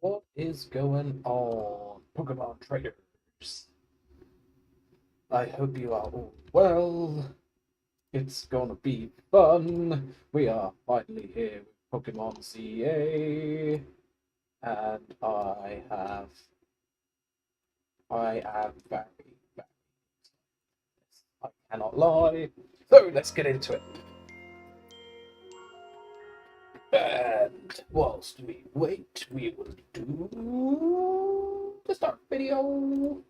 What is going on, Pokemon traders? I hope you are all well. It's gonna be fun. We are finally here with Pokemon ZA, and I am very, very excited. I cannot lie. So let's get into it. And whilst we wait, we will do the start video.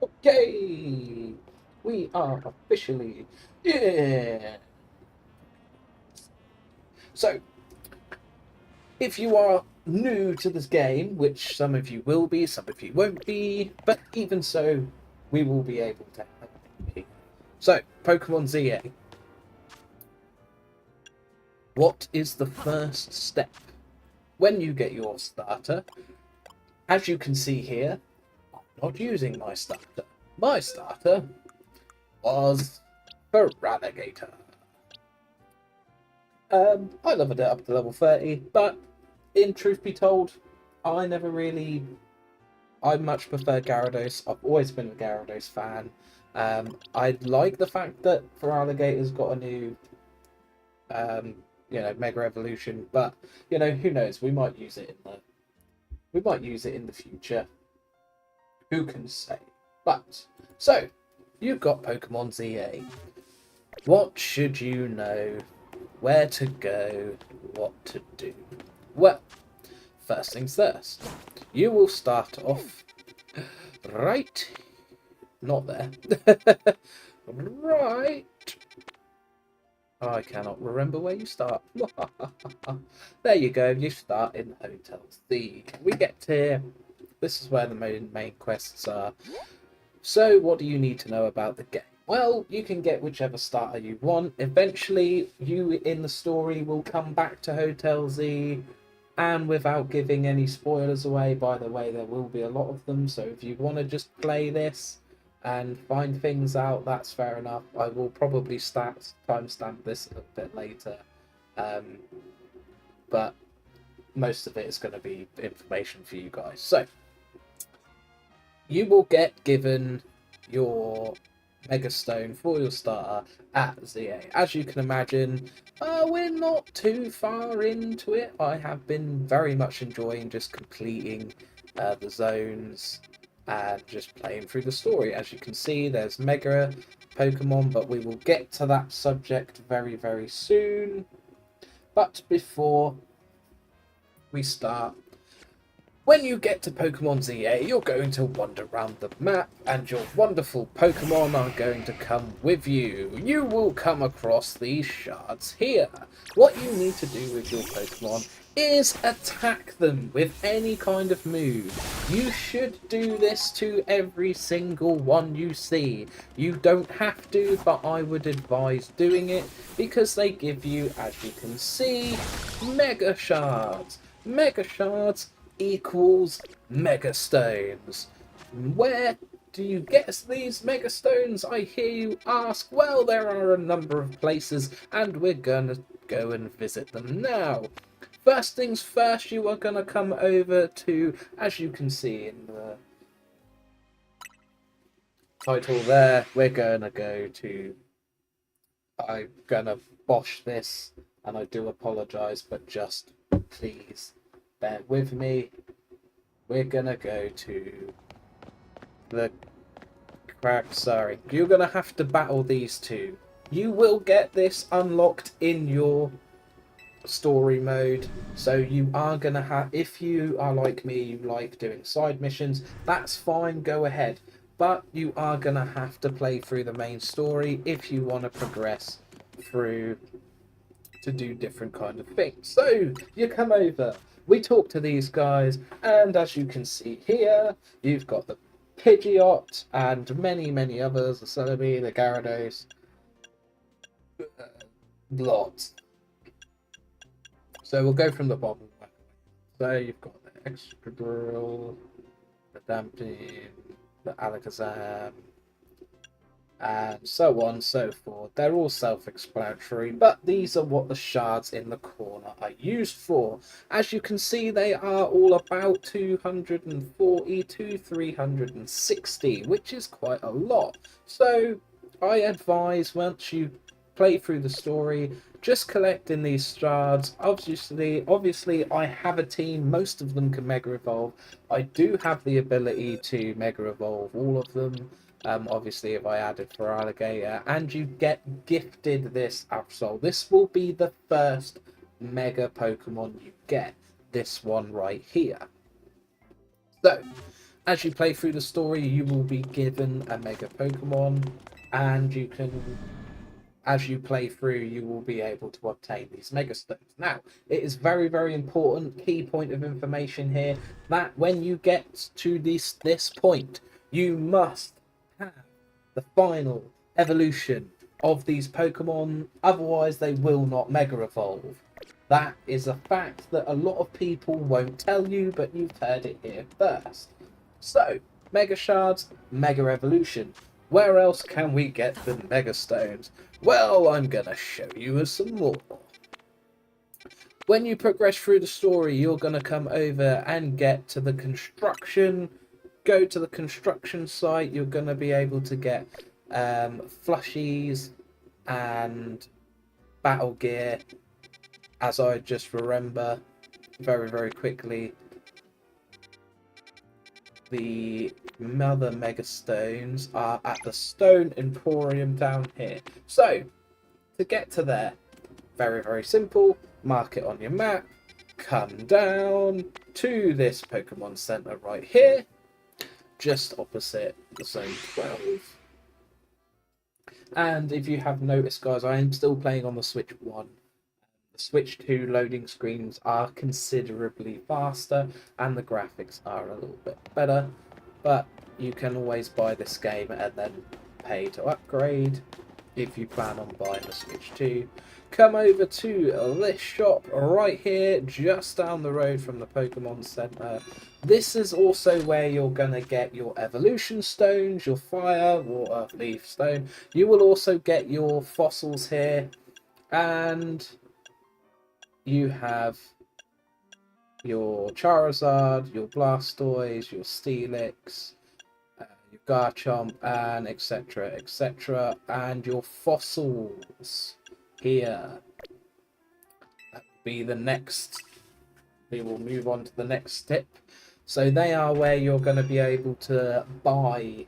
Okay, we are officially in. So, if you are new to this game, which some of you will be, some of you won't be, but even so, we will be able to help you. So, Pokemon ZA. What is the first step? When you get your starter, as you can see here, I'm not using my starter. My starter was Feraligatr. I leveled it up to level 30, but in truth be told, I much prefer Gyarados. I've always been a Gyarados fan. I like the fact that Feraligator's got a new, Mega Evolution, but who knows? We might use it in the future. Who can say? But so you've got Pokemon ZA. What should you know? Where to go? What to do? Well, first things first. You will start off right. Not there. Right. I cannot remember where you start. There you go. You start in Hotel C. We get here. This is where the main quests are. So, what do you need to know about the game? Well, you can get whichever starter you want. Eventually, you in the story will come back to Hotel Z, and without giving any spoilers away, by the way, there will be a lot of them. So if you want to just play this and find things out, that's fair enough. I will probably timestamp this a little bit later, but most of it is going to be information for you guys. So you will get given your Mega Stone for your starter at ZA. As you can imagine, we're not too far into it. I have been very much enjoying just completing the zones and just playing through the story. As you can see, there's Mega Pokemon, but we will get to that subject very, very soon. But before we start, when you get to Pokemon ZA, you're going to wander around the map, and your wonderful Pokemon are going to come with you. You will come across these shards here. What you need to do with your Pokemon is attack them with any kind of move. You should do this to every single one you see. You don't have to, but I would advise doing it because they give you, as you can see, Mega Shards. Mega Shards equals Mega Stones. Where do you get these Mega Stones, I hear you ask? Well, there are a number of places, and we're gonna go and visit them now. First things first, you are gonna come over to, as you can see in the title there, we're gonna go to, I'm gonna bosh this, and I do apologise, but just please bear with me. We're gonna go to the sorry. You're gonna have to battle these two. You will get this unlocked in your story mode, so you are gonna have, if you are like me, you like doing side missions, that's fine, go ahead, but you are gonna have to play through the main story if you want to progress through to do different kind of things. So you come over, we talk to these guys, and as you can see here, you've got the Pidgeot and many others, the Celebi, the Gyarados, lots. So we'll go from the bottom. So you've got Excadrill, the Dampin, the Alakazam, and so on and so forth. They're all self-explanatory, but these are what the shards in the corner are used for. As you can see, they are all about 240 to 360, which is quite a lot. So I advise, once you play through the story, just collecting these shards. Obviously I have a team. Most of them can mega evolve. I do have the ability to mega evolve all of them. Obviously, if I added for alligator, and you get gifted this Absol. This will be the first mega Pokemon you get. This one right here. So, as you play through the story, you will be given a mega Pokemon, and you can, as you play through, you will be able to obtain these mega stones. Now, it is very, very important, key point of information here, that when you get to this point, you must have the final evolution of these Pokemon, otherwise they will not mega evolve. That is a fact that a lot of people won't tell you, but you've heard it here first. So, Mega Shards, Mega Evolution. Where else can we get the Mega Stones? Well, I'm gonna show you some more. When you progress through the story, you're gonna come over and get to the construction. Go to the construction site. You're gonna be able to get flushies and battle gear. As I just remember very, very quickly, the Mother Mega Stones are at the Stone Emporium down here. So, to get to there, very, very simple. Mark it on your map. Come down to this Pokemon Center right here, just opposite the Zone 12. And if you have noticed, guys, I am still playing on the Switch 1. The Switch 2 loading screens are considerably faster, and the graphics are a little bit better. But you can always buy this game and then pay to upgrade if you plan on buying the Switch 2. Come over to this shop right here, just down the road from the Pokemon Center. This is also where you're going to get your evolution stones, your fire, water, leaf stone. You will also get your fossils here, and you have your Charizard, your Blastoise, your Steelix, your Garchomp, and etc., and your fossils here. That will be the next. We will move on to the next step. So they are where you're going to be able to buy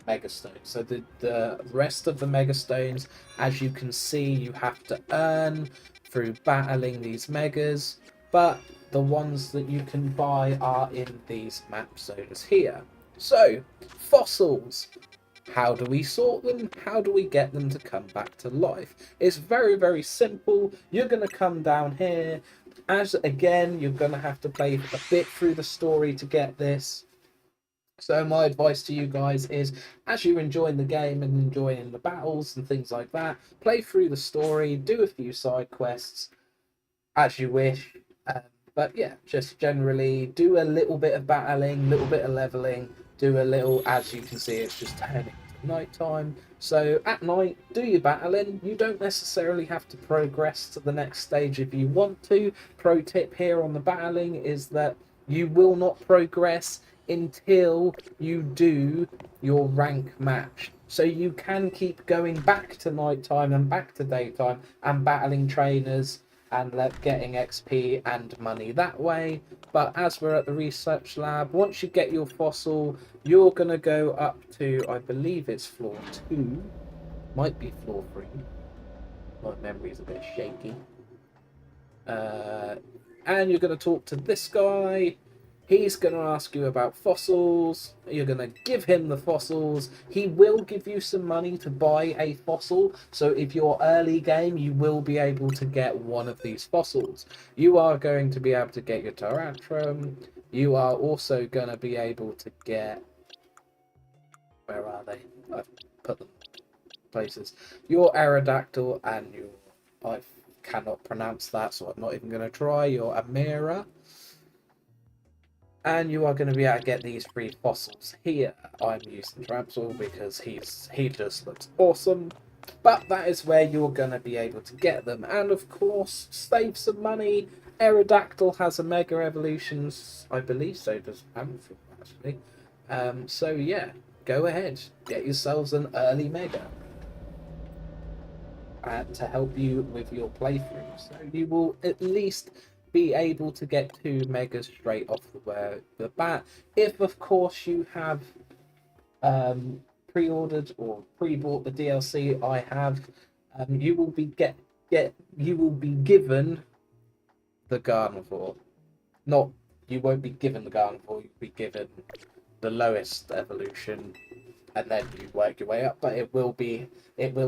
Mega Stones. So the rest of the Mega Stones, as you can see, you have to earn through battling these Megas, but the ones that you can buy are in these map zones here. So, fossils. How do we sort them? How do we get them to come back to life? It's very, very simple. You're going to come down here. As again, you're going to have to play a bit through the story to get this. So my advice to you guys is, as you're enjoying the game and enjoying the battles and things like that, play through the story, do a few side quests as you wish. But yeah, just generally do a little bit of battling, a little bit of leveling, do a little, as you can see, it's just turning to night time. So at night, do your battling. You don't necessarily have to progress to the next stage if you want to. Pro tip here on the battling is that you will not progress until you do your rank match. So you can keep going back to nighttime and back to daytime and battling trainers and getting XP and money that way. But as we're at the research lab, once you get your fossil, you're going to go up to, I believe it's floor 2, might be floor 3. My memory's a bit shaky. And you're going to talk to this guy. He's going to ask you about fossils. You're going to give him the fossils. He will give you some money to buy a fossil. So if you're early game, you will be able to get one of these fossils. You are going to be able to get your Taratrum. You are also going to be able to get... Where are they? I've put them places. Your Aerodactyl and your... I cannot pronounce that, so I'm not even going to try. Your Amira. And you are going to be able to get these 3 fossils here. I'm using Trapsall because he just looks awesome. But that is where you're going to be able to get them. And of course, save some money. Aerodactyl has a Mega Evolutions. I believe so does Amphion, actually. So yeah, go ahead. Get yourselves an early Mega. To help you with your playthrough. So you will at least be able to get 2 Megas straight off the bat. If, of course, you have pre-ordered or pre-bought the DLC, I have, you will be given the Garnivore. Not you won't be given the Garnivore. You'll be given the lowest evolution, and then you work your way up. But it will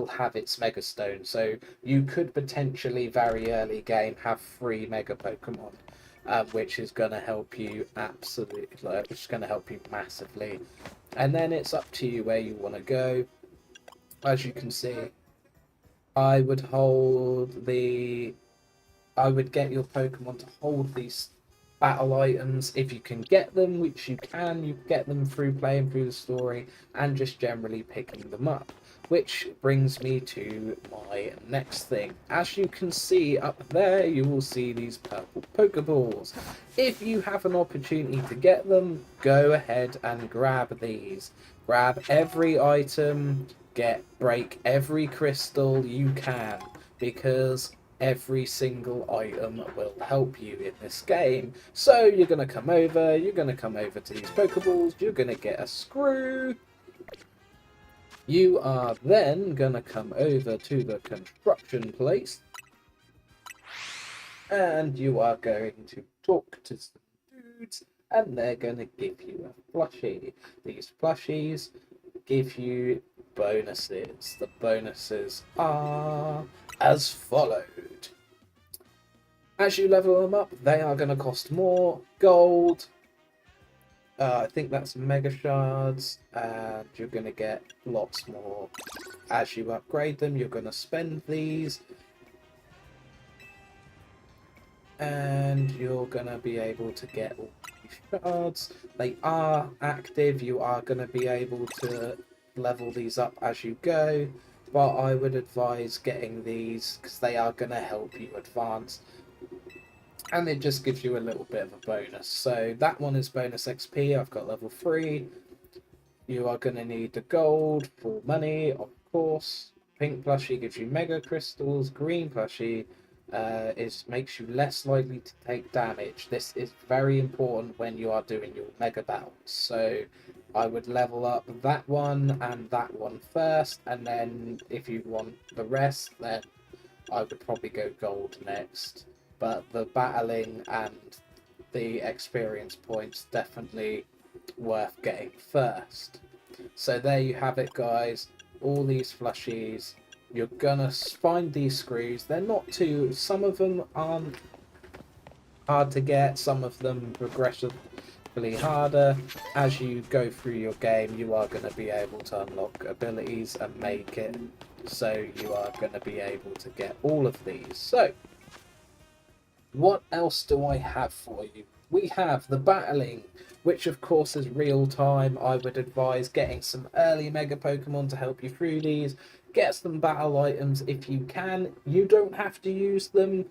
have its Mega Stone. So you could potentially very early game have 3 Mega Pokemon. Which is going to help you which is going to help you massively. And then it's up to you where you want to go. As you can see, I would get your Pokemon to hold these battle items if you can get them, which you get them through playing through the story and just generally picking them up. Which brings me to my next thing. As you can see up there, you will see these purple Pokeballs. If you have an opportunity to get them, go ahead and grab these. Grab every item, break every crystal you can, because every single item will help you in this game. So you're going to come over to these Pokeballs, you're going to get a screw. You are then going to come over to the construction place, and you are going to talk to some dudes, and they're going to give you a plushie. These plushies give you bonuses. The bonuses are as followed. As you level them up, they are going to cost more gold. I think that's Mega Shards, and you're going to get lots more. As you upgrade them, you're going to spend these, and you're going to be able to get all these shards. They are active, you are going to be able to level these up as you go, but I would advise getting these because they are going to help you advance. And it just gives you a little bit of a bonus. So that one is bonus XP. I've got level 3. You are going to need the gold for money, of course. Pink plushie gives you mega crystals. Green plushie makes you less likely to take damage. This is very important when you are doing your mega battles. So I would level up that one and that one first. And then if you want the rest, then I would probably go gold next. But the battling and the experience points definitely worth getting first. So there you have it, guys. All these plushies. You're gonna find these screws. They're not too... Some of them aren't hard to get. Some of them progressively harder. As you go through your game, you are going to be able to unlock abilities and make it so you are going to be able to get all of these. So what else do I have for you? We have the battling, which of course is real time. I would advise getting some early Mega Pokemon to help you through these. Get some battle items if you can. You don't have to use them,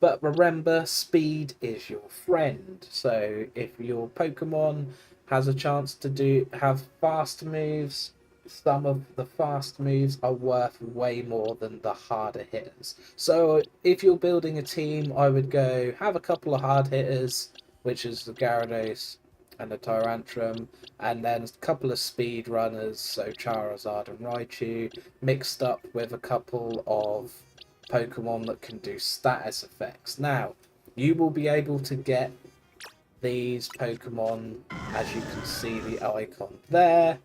but remember, speed is your friend. So if your Pokemon has a chance to have fast moves, some of the fast moves are worth way more than the harder hitters. So if you're building a team, I would go have a couple of hard hitters, which is the Gyarados and the Tyrantrum, and then a couple of speed runners, so Charizard and Raichu, mixed up with a couple of Pokemon that can do status effects. Now, you will be able to get these Pokemon, as you can see the icon there.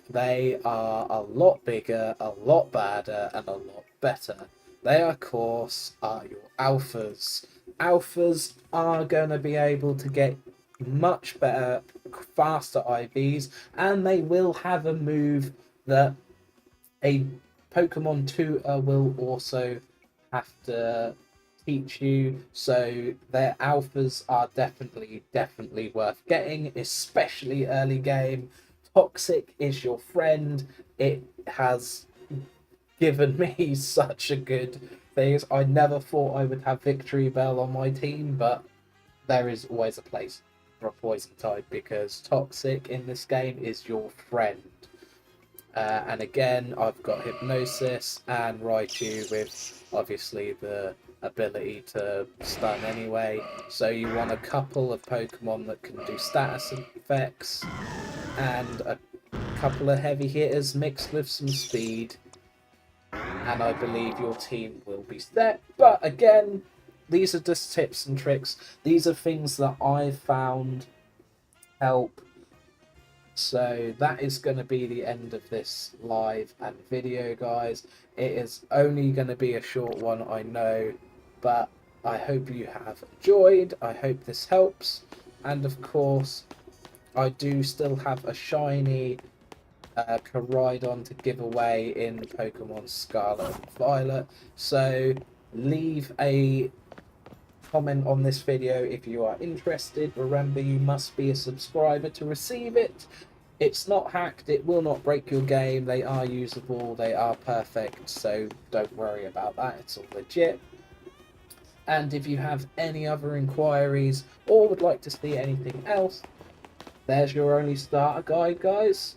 They are a lot bigger, a lot badder, and a lot better. They, of course, are your alphas. Alphas are going to be able to get much better, faster IVs, and they will have a move that a Pokemon tutor will also have to teach you. So their alphas are definitely worth getting, especially early game. Toxic is your friend. It has given me such a good thing. I never thought I would have Victory Bell on my team, but there is always a place for a poison type because Toxic in this game is your friend. And again, I've got Hypnosis and Raichu with obviously the ability to stun anyway. So you want a couple of Pokemon that can do status effects and a couple of heavy hitters mixed with some speed. And I believe your team will be set. But again, these are just tips and tricks. These are things that I've found help. So that is going to be the end of this live and video, guys. It is only going to be a short one, I know, but I hope you have enjoyed. I hope this helps. And of course, I do still have a shiny Koraidon to give away in Pokemon Scarlet and Violet. So leave a comment on this video if you are interested. Remember, you must be a subscriber to receive it. It's not hacked, it will not break your game, they are usable, they are perfect, so don't worry about that, it's all legit. And if you have any other inquiries or would like to see anything else, there's your only starter guide, guys.